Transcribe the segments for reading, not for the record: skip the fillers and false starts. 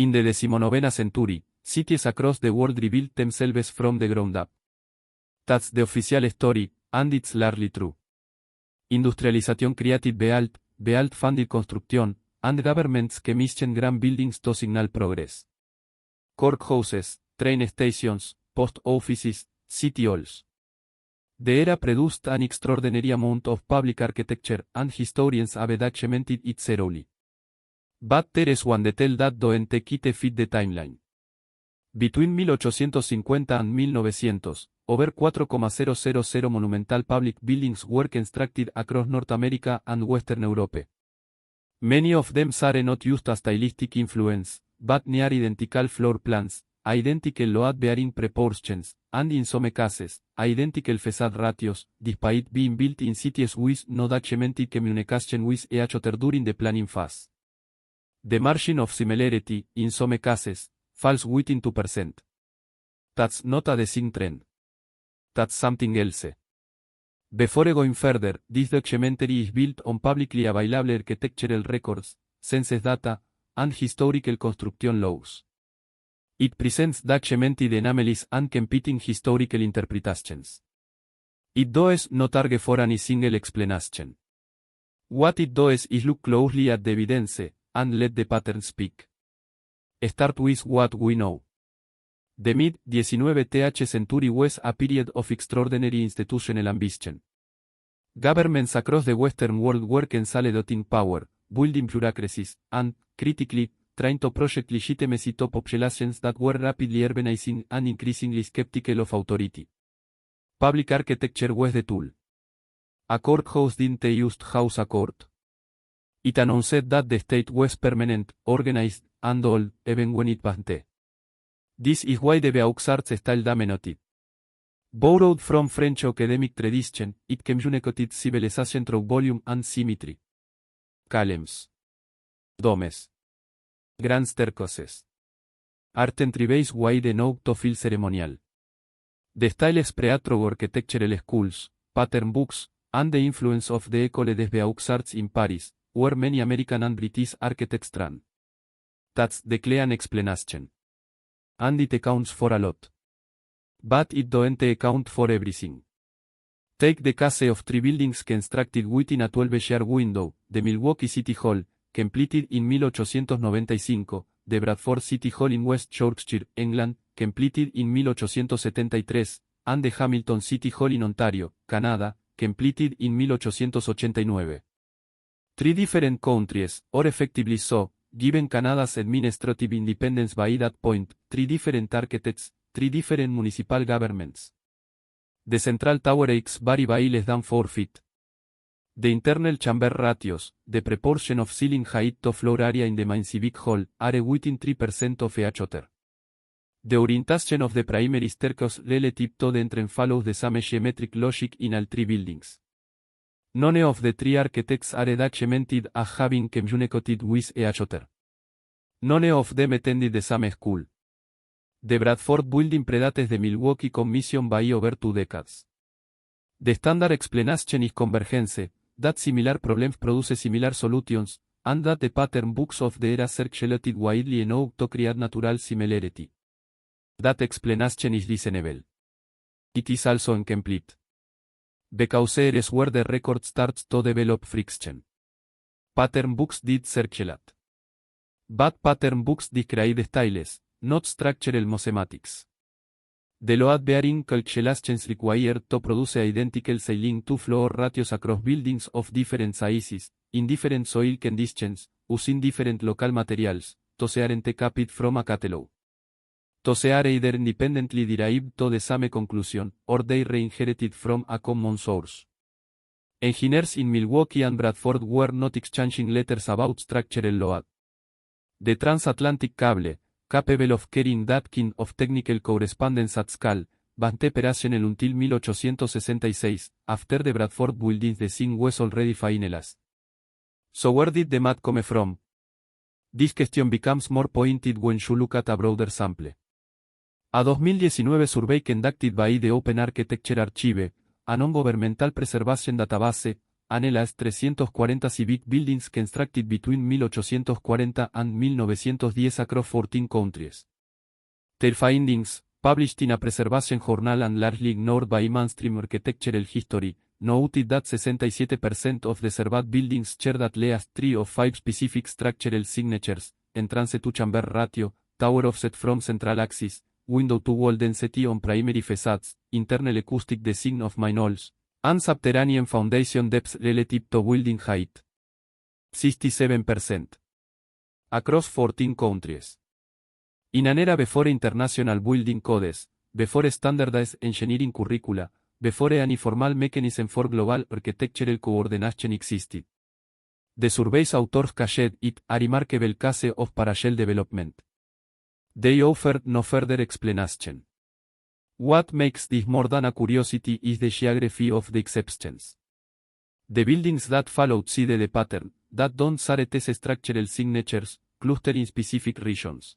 In the 19th century, cities across the world rebuilt themselves from the ground up. That's the official story, and it's largely true. Industrialization created Bealt-funded construction, and governments commissioned grand buildings to signal progress. Courthouses, train stations, post offices, city halls. The era produced an extraordinary amount of public architecture, and historians have documented it thoroughly. But there is one detail that doesn't quite fit the timeline. Between 1850 and 1900, over 4,000 monumental public buildings were constructed across North America and Western Europe. Many of them are not used as stylistic influence, but near identical floor plans, identical load-bearing proportions, and in some cases, identical facade ratios, despite being built in cities with no documented communication with each other during the planning phase. The margin of similarity, in some cases, falls within 2%. That's not a design trend. That's something else. Before going further, this documentary is built on publicly available architectural records, census data, and historical construction laws. It presents documented anomalies and competing historical interpretations. It does not argue for any single explanation. What it does is look closely at the evidence, and let the pattern speak. Start with what we know. The mid-19th century was a period of extraordinary institutional ambition. Governments across the Western world were consolidating power, building bureaucracies, and, critically, trying to project legitimacy to populations that were rapidly urbanizing and increasingly skeptical of authority. Public architecture was the tool. A courthouse didn't just house a court. It announced that the state was permanent, organized, and old, even when it wasn't. This is why the Beaux Arts style dominated. Borrowed from French academic tradition, it communicated civilization through volume and symmetry. Columns, domes, grand staircases. Art entryways wide enough to feel ceremonial. The style spread through architectural schools, pattern books, and the influence of the École des Beaux Arts in Paris, where many American and British architects ran. That's the clean explanation. And it accounts for a lot. But it doesn't account for everything. Take the case of three buildings constructed within a 12-year window, the Milwaukee City Hall, completed in 1895, the Bradford City Hall in West Yorkshire, England, completed in 1873, and the Hamilton City Hall in Ontario, Canada, completed in 1889. Three different countries, or effectively so, given Canada's administrative independence by that point, three different architects, three different municipal governments. The central tower heights vary by less than 4 feet. The internal chamber ratios, the proportion of ceiling height to floor area in the main civic hall, are within 3% of each other. The orientation of the primary staircase relative to the entrance follows the same geometric logic in all three buildings. None of the three architects are documented as having communicated with each other. None of them attended the same school. The Bradford building predates the Milwaukee Commission by over 2 decades. The standard explanation is convergence, that similar problems produce similar solutions, and that the pattern books of the era circulated widely enough to create natural similarity. That explanation is reasonable. It is also incomplete. Because here is where the record starts to develop friction. Pattern books did circulate. But pattern books describe styles, not structural mathematics. The load-bearing calculations required to produce identical ceiling to floor ratios across buildings of different sizes, in different soil conditions, using different local materials, those aren't copied from a catalog. Those are either independently derived to the same conclusion, or they re-inherited from a common source. Engineers in Milwaukee and Bradford were not exchanging letters about structural load. The transatlantic cable, capable of carrying that kind of technical correspondence at scale, wasn't operational until 1866, after the Bradford building's design was already finalized. So where did the math come from? This question becomes more pointed when you look at a broader sample. A 2019 survey conducted by the Open Architecture Archive, a non-governmental preservation database, Anelas 340 civic buildings constructed between 1840 and 1910 across 14 countries. Their findings, published in a preservation journal and largely ignored by mainstream architectural history, noted that 67% of the surveyed buildings shared at least 3 of 5 specific structural signatures: entrance to chamber ratio, tower offset from central axis, window to wall density on primary facades, internal acoustic design of manholes, and subterranean foundation depth relative to building height. 67%. Across 14 countries. In an era before international building codes, before standardized engineering curricula, before any formal mechanism for global architectural coordination existed. The survey's authors cached it a remarkable case of partial development. They offered no further explanation. What makes this more than a curiosity is the geography of the exceptions. The buildings that follow see the pattern, that don't share these structural signatures, cluster in specific regions.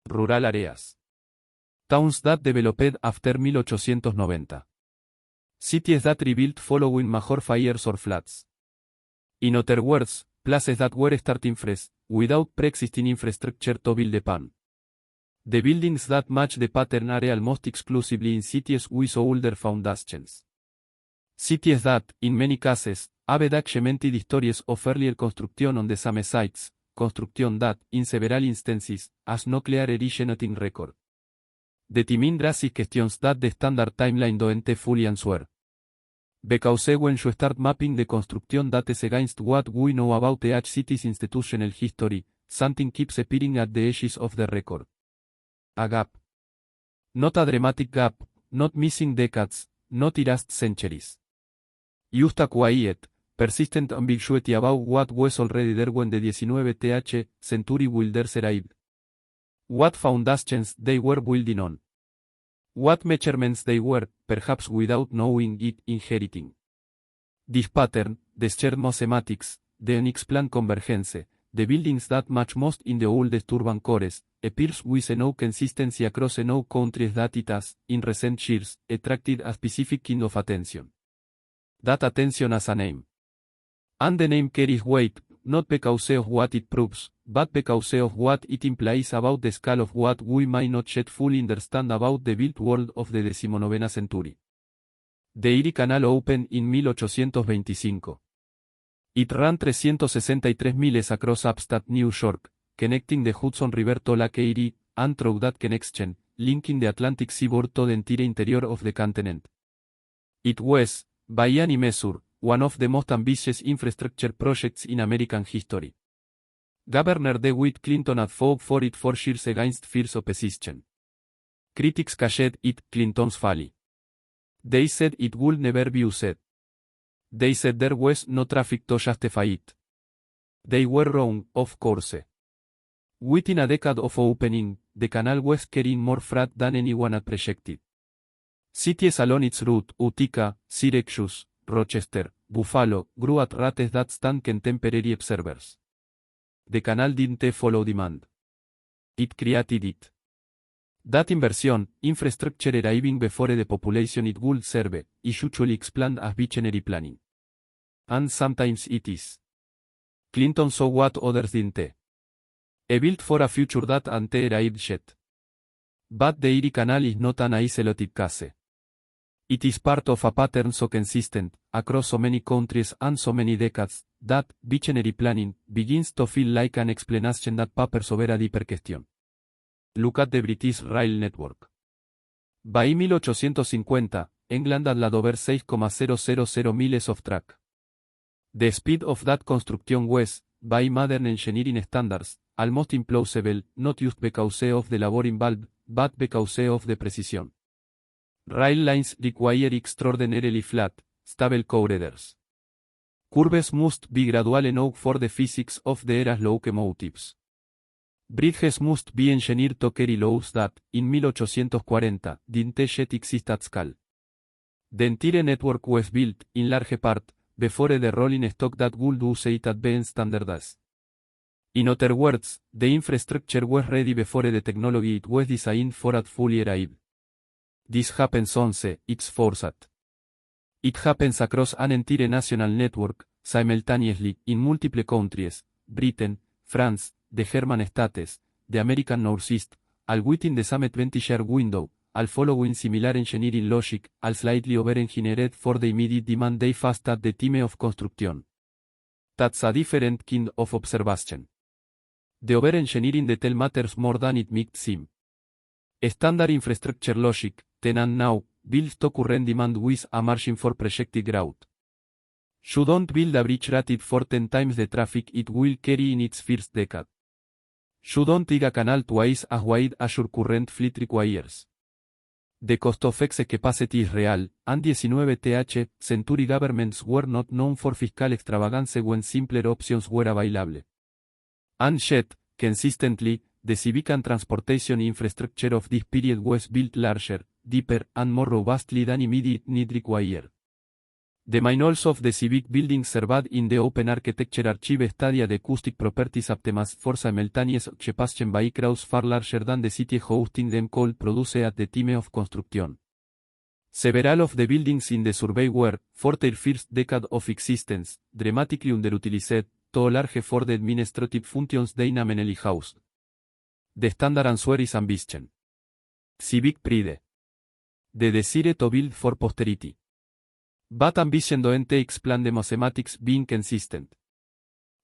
Rural areas. Towns that developed after 1890. Cities that rebuilt following major fires or floods. In other words, places that were starting fresh, without pre-existing infrastructure to build upon. The buildings that match the pattern are almost exclusively in cities with older foundations. Cities that, in many cases, have documented histories of earlier construction on the same sites, construction that, in several instances, has no clear originating record. Determine drastic questions that the standard timeline don't fully answer. Because when you start mapping the construction dates against what we know about each city's institutional history, something keeps appearing at the edges of the record. A gap. Not a dramatic gap, not missing decades, not erased centuries. Just a quiet, persistent ambiguity about what was already there when the 19th century builders arrived. What foundations they were building on. What measurements they were, perhaps without knowing it, inheriting. This pattern, the shared mathematics, the unexplained convergence, the buildings that match most in the oldest urban cores, appears with no consistency across no countries that it has, in recent years, attracted a specific kind of attention. That attention has a name. And the name carries weight, not because of what it proves, but because of what it implies about the scale of what we might not yet fully understand about the built world of the 19th century. The Erie Canal opened in 1825. It ran 363 miles across upstate New York, connecting the Hudson River to Lake Erie, and through that connection, linking the Atlantic seaboard to the entire interior of the continent. It was, by any measure, one of the most ambitious infrastructure projects in American history. Governor DeWitt Clinton had fought for it for years against fierce opposition. Critics called it Clinton's folly. They said it would never be used. They said there was no traffic to justify it. They were wrong, of course. Within a decade of opening, the canal was carrying more freight than anyone had projected. Cities along its route, Utica, Syracuse, Rochester, Buffalo, grew at rates that stunned contemporary observers. The canal didn't follow demand. It created it. That inversion, infrastructure arriving before the population it would serve, is usually explained as visionary planning. And sometimes it is. Clinton saw what others didn't. A built for a future that ain't arrived yet. But the Erie Canal is not an isolated case. It is part of a pattern so consistent, across so many countries and so many decades, that visionary planning begins to feel like an explanation that papers over a deeper question. Look at the British Rail Network. By 1850, England had laid over 6,000 miles of track. The speed of that construction was, by modern engineering standards, almost implausible, not just because of the labor involved, but because of the precision. Rail lines require extraordinarily flat, stable corridors. Curves must be gradual enough for the physics of the era's locomotives. Bridges must be engineered to carry loads that, in 1840, didn't yet exist at scale. The entire network was built, in large part, before the rolling stock that would use it advanced standards. In other words, the infrastructure was ready before the technology it was designed for had fully arrived. This happens once it's forced. It happens across an entire national network, simultaneously, in multiple countries, Britain, France, the German states, the American Northeast, all within the same 20-year window, all following similar engineering logic, all slightly over-engineered for the immediate demand they faced at the time of construction. That's a different kind of observation. The over-engineering detail matters more than it might seem. Standard infrastructure logic, then and now, builds to current demand with a margin for projected growth. You don't build a bridge rated for 10 times the traffic it will carry in its first decade. You don't dig a canal twice as wide as your current fleet requires. The cost of excess capacity is real, and 19th century governments were not known for fiscal extravagance when simpler options were available. And yet, consistently, the civic and transportation infrastructure of this period was built larger, deeper, and more robustly than immediate need required. The main goals of the civic buildings served in the open architecture archive study the acoustic properties optimized for simultaneous occupation by crowds far larger than the city hosting them could produce at the time of construction. Several of the buildings in the survey were, for their first decade of existence, dramatically underutilized, too large for the administrative functions they nominally housed. The standard answer is ambition. Civic pride. The desire to build for posterity. But ambition doente explain the mathematics being consistent.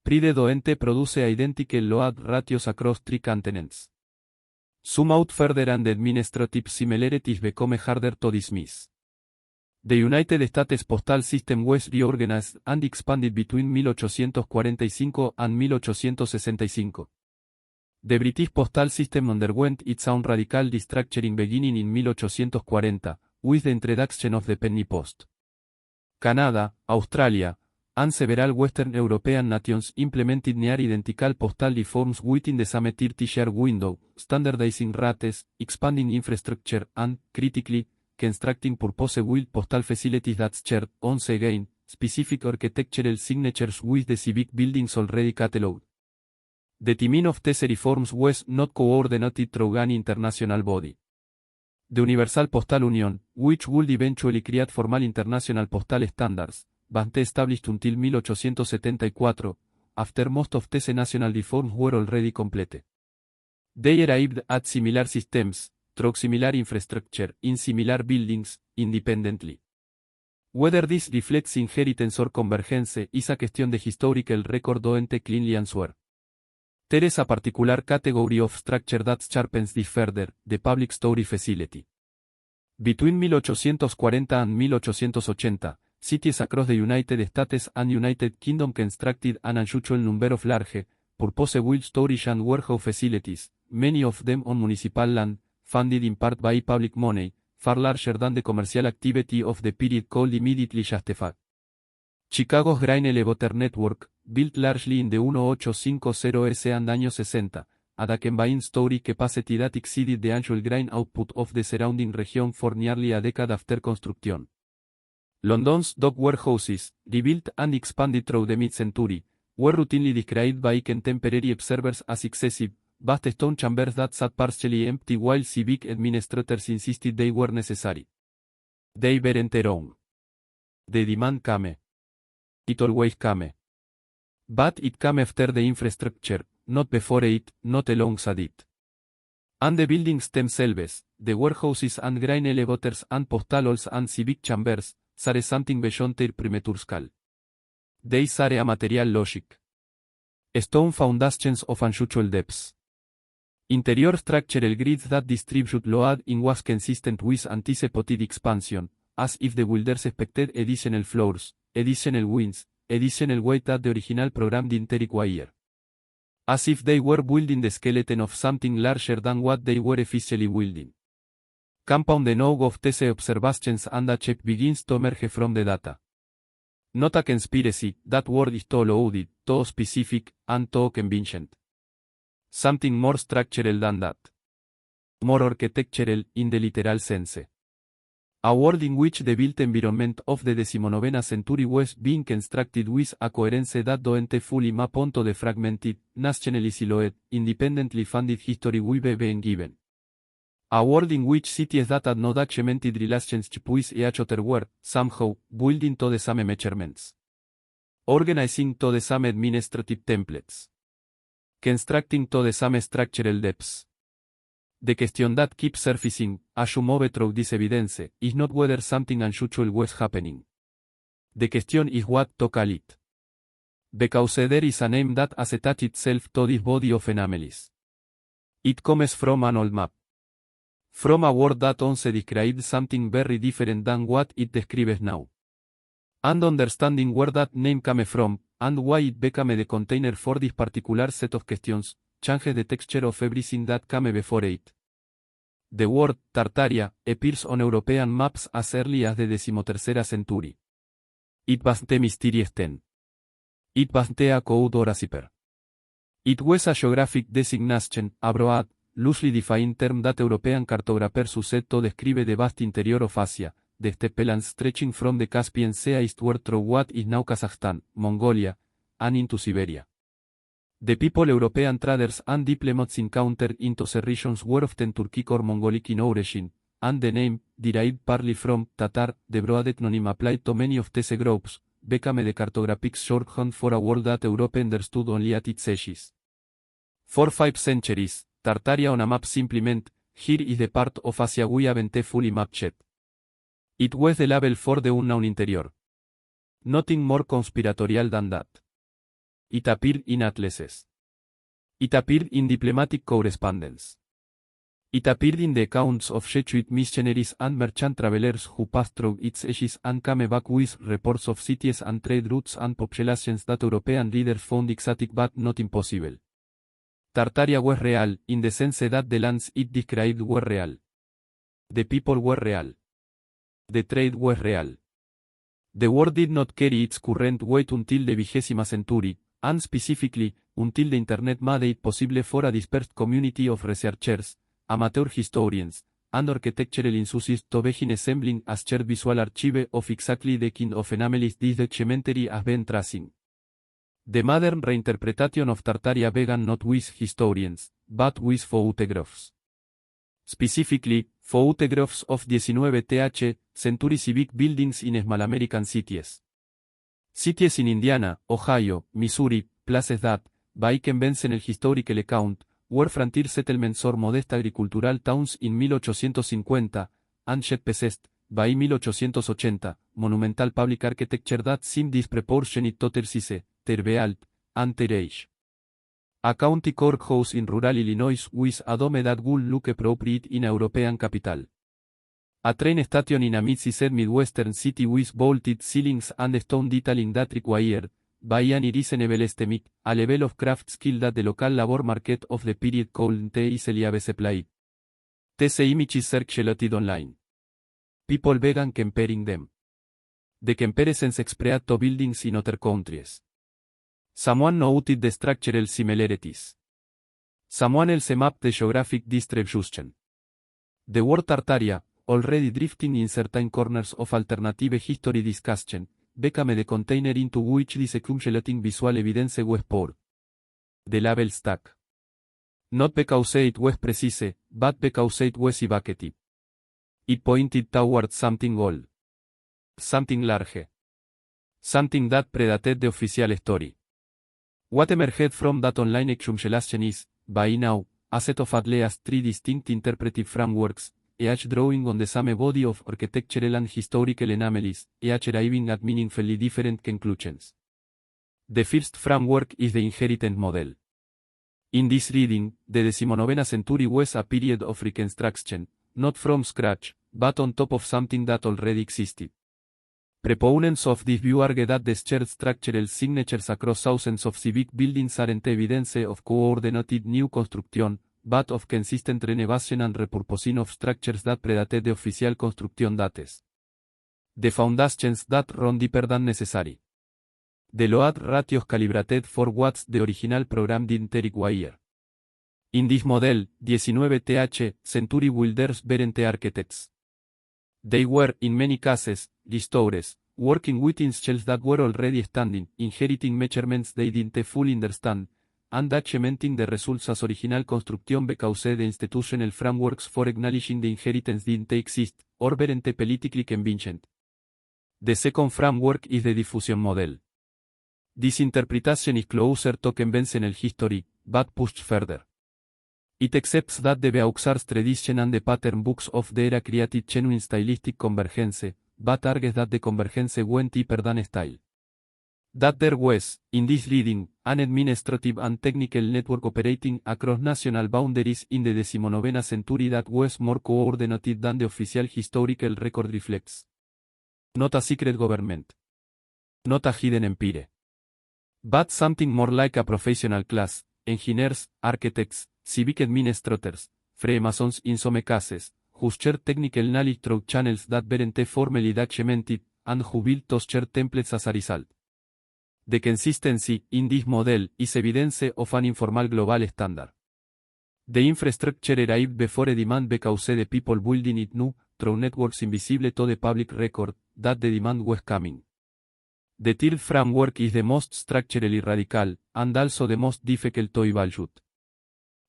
Pride doente produce identical load ratios across three continents. Zoom out further and the administrative similarities become harder to dismiss. The United States postal system was reorganized and expanded between 1845 and 1865. The British postal system underwent its own radical restructuring beginning in 1840, with the introduction of the penny post. Canada, Australia, and several Western European nations implemented near identical postal reforms within the same 30-year window, standardizing rates, expanding infrastructure, and, critically, constructing purpose-built postal facilities that shared, once again, specific architectural signatures with the civic buildings already catalogued. The timing of these reforms was not coordinated through an international body. The Universal Postal Union, which would eventually create formal international postal standards, wasn't established until 1874, after most of these national reforms were already completed. They arrived at similar systems, through similar infrastructure, in similar buildings, independently. Whether this reflects inheritance or convergence is a question the historical record doesn't cleanly answer. There is a particular category of structure that sharpens this further, the public storage facility. Between 1840 and 1880, cities across the United States and United Kingdom constructed an unusual number of large, purpose-built storage and warehouse facilities, many of them on municipal land, funded in part by public money, far larger than the commercial activity of the period could immediately justify. Chicago's Grain Elevator Network, built largely in the 1850s and años 60, had a combined storage capacity that exceeded the annual grain output of the surrounding region for nearly a decade after construction. London's dock warehouses, rebuilt and expanded through the mid-century, were routinely described by contemporary observers as excessive, vast stone chambers that sat partially empty while civic administrators insisted they were necessary. They weren't wrong. The demand came. It always came. But it came after the infrastructure, not before it, not alongside it. And the buildings themselves, the warehouses and grain elevators and postal halls and civic chambers, are something beyond their premature scale. They are a material logic. Stone foundations of unusual depths. Interior structural grids that distribute load in was consistent with anticipated expansion, as if the builders expected additional floors, additional wings, additional weight that the original program didn't require. As if they were building the skeleton of something larger than what they were officially building. Compound the note of these observations and a check begins to emerge from the data. Not a conspiracy, that word is too loaded, too specific, and too convincing. Something more structural than that. More architectural, in the literal sense. A world in which the built environment of the 19th century was being constructed with a coherence that doesn't fully map onto the fragmented, nationally siloed, independently funded history we've been given. A world in which cities that had no documented relationship with each other were, somehow, building to the same measurements. Organizing to the same administrative templates. Constructing to the same structural depths. The question that keeps surfacing, as you move through this evidence, is not whether something unusual was happening. The question is what to call it. Because there is a name that has attached itself to this body of anomalies. It comes from an old map. From a word that once described something very different than what it describes now. And understanding where that name came from, and why it became the container for this particular set of questions, changes the texture of everything that came before it. The word Tartaria appears on European maps as early as the 13th century. It wasn't a mysterious thing. It wasn't a code or a zipper. It was a geographic designation, a broad, loosely defined term that European cartographers used to describe the vast interior of Asia, the steppelands stretching from the Caspian Sea eastward through what is now Kazakhstan, Mongolia, and into Siberia. The people European traders and diplomats encountered into the regions were often Turkic or Mongolic in origin, and the name, derived partly from Tatar, the broad ethnonym applied to many of these groups, became the cartographic shorthand for a world that Europe understood only at its edges. For 5 centuries, Tartaria on a map simply meant, here is the part of Asia we haven't fully mapped yet. It was the label for the unknown interior. Nothing more conspiratorial than that. It appeared in atlases. It appeared in diplomatic correspondence. It appeared in the accounts of Jesuit missionaries and merchant travelers who passed through its edges and came back with reports of cities and trade routes and populations that European readers found exotic but not impossible. Tartaria was real, in the sense that the lands it described were real. The people were real. The trade was real. The world did not carry its current weight until the 20th century, and specifically, until the Internet made it possible for a dispersed community of researchers, amateur historians, and architectural enthusiasts to begin assembling a shared visual archive of exactly the kind of anomalies this documentary has been tracing. The modern reinterpretation of Tartaria began not with historians, but with photographs. Specifically, photographs of 19th century civic buildings in small American cities. Cities in Indiana, Ohio, Missouri, places that, by conventional historical account, were frontier settlements or modest agricultural towns in 1850, and yet possessed, by 1880, monumental public architecture that seemed disproportionate to their size, their wealth, and their age. A county courthouse in rural Illinois with a dome that would look appropriate in a European capital. A train station in a mid-sized Midwestern city with vaulted ceilings and stone detailing that required, by an reasonable estimate, a level of craft skill that the local labor market of the period couldn't easily have supplied. These images circulated online. People began comparing them. The comparisons spread to buildings in other countries. Someone noted the structural similarities. Someone else mapped the geographic distribution. The word Tartaria, already drifting in certain corners of alternative history discussion, became the container into which this accumulating visual evidence was poured. The label stuck. Not because it was precise, but because it was evocative. It pointed towards something old. Something large. Something that predated the official story. What emerged from that online accumulation is, by now, a set of at least 3 distinct interpretive frameworks, each drawing on the same body of architectural and historical anomalies, each arriving at meaningfully different conclusions. The first framework is the inheritance model. In this reading, the 19th century was a period of reconstruction, not from scratch, but on top of something that already existed. Proponents of this view argue that the shared structural signatures across thousands of civic buildings aren't evidence of coordinated new construction, but of consistent renovation and repurposing of structures that predated the official construction dates. The foundations that run deeper than necessary. The load ratios calibrated for what the original program didn't require. In this model, 19th century builders weren't architects. They were, in many cases, restorers, working within shells that were already standing, inheriting measurements they didn't fully understand, and documenting the results as original construction because the institutional frameworks for acknowledging the inheritance didn't exist, or weren't politically convincent. The second framework is the diffusion model. This interpretation is closer to conventional history, but pushed further. It accepts that the Beauxars tradition and the pattern books of the era created genuine stylistic convergence, but argues that the convergence went deeper than style. That there was, in this reading, an administrative and technical network operating across national boundaries in the 19th century that was more coordinated than the official historical record reflects. Not a secret government. Not a hidden empire. But something more like a professional class, engineers, architects, civic administrators, Freemasons in some cases, who shared technical knowledge through channels that weren't formally documented, and who built those shared templates as a result. The consistency in this model is evidence of an informal global standard. The infrastructure arrived before a demand because the people building it knew, through networks invisible to the public record, that the demand was coming. The third framework is the most structurally radical, and also the most difficult to evaluate.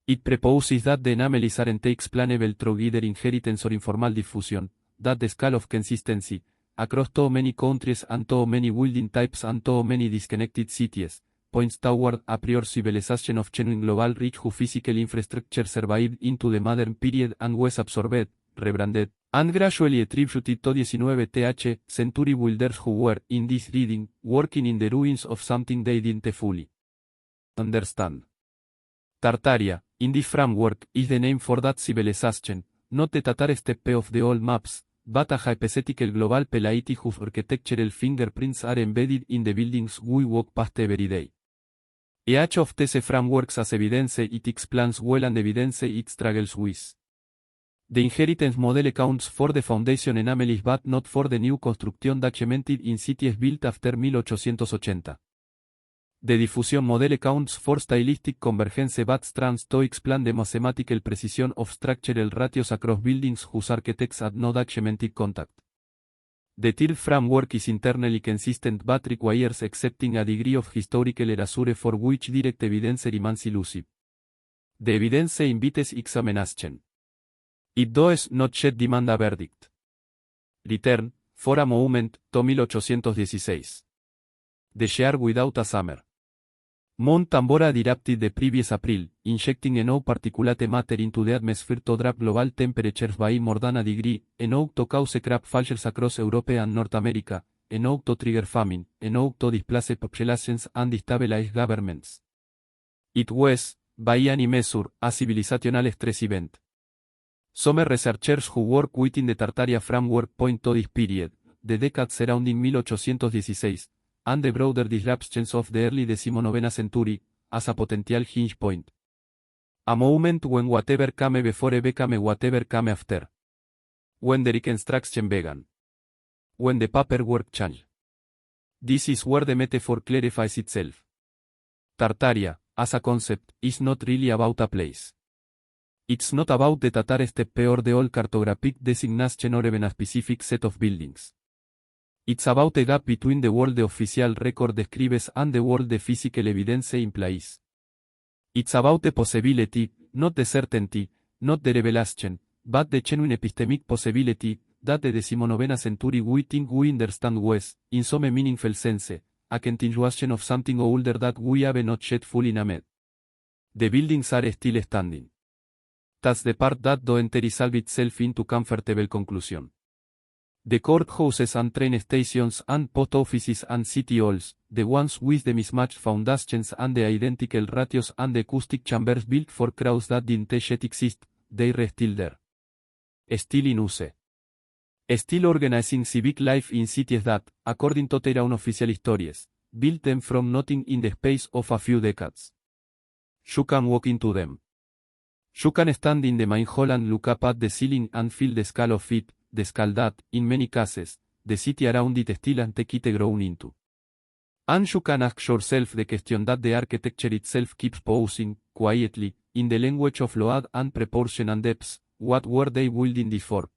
It proposes that the anomalies aren't explainable through either inheritance or informal diffusion, that the scale of consistency, across too many countries and too many building types and too many disconnected cities, points toward a prior civilization of genuine global reach whose physical infrastructure survived into the modern period and was absorbed, rebranded, and gradually attributed to 19th century builders who were, in this reading, working in the ruins of something they didn't fully understand. Tartaria, in this framework, is the name for that civilization, not the Tatar steppe of the old maps, but a hypothetical global pelaity whose architectural fingerprints are embedded in the buildings we walk past every day. Each of these frameworks as evidence it explains well and evidence it struggles with. The inheritance model accounts for the foundation anomalies but not for the new construction documented in cities built after 1880. The diffusion model accounts for stylistic convergence but strands to explain the mathematical precision of structural ratios across buildings whose architects had no documented contact. The third framework is internally consistent but requires accepting a degree of historical erasure for which direct evidence remains elusive. The evidence invites examination. It does not yet demand a verdict. Return, for a moment, to 1816. The Year Without a Summer. Mount Tambora erupted the previous April, injecting enough particulate matter into the atmosphere to drop global temperatures by more than a degree, enough to cause crop failures across Europe and North America, enough to trigger famine, enough to displace populations and destabilize governments. It was, by any measure, a civilizational stress event. Some researchers who work within the Tartaria framework point to this period, the decade surrounding 1816, and the broader disruptions of the early 19th century, as a potential hinge point. A moment when whatever came before became whatever came after. When the reconstruction began. When the paperwork changed. This is where the metaphor clarifies itself. Tartaria, as a concept, is not really about a place. It's not about the Tatar steppe or the old cartographic designation or even a specific set of buildings. It's about a gap between the world the official record describes and the world the physical evidence implies. It's about the possibility, not the certainty, not the revelation, but the genuine epistemic possibility, that the 19th century we think we understand was, in some meaningful sense, a continuation of something older that we have not yet fully named. The buildings are still standing. That's the part that don't resolve itself into comfortable conclusion. The courthouses and train stations and post offices and city halls, the ones with the mismatched foundations and the identical ratios and the acoustic chambers built for crowds that didn't yet exist, they're still there. Still in use. Still organizing civic life in cities that, according to their own official stories, built them from nothing in the space of a few decades. You can walk into them. You can stand in the main hall and look up at the ceiling and feel the scale of it, the scale that, in many cases, the city around it still ain't quite grown into. And you can ask yourself the question that the architecture itself keeps posing, quietly, in the language of load and proportion and depth, what were they building this for?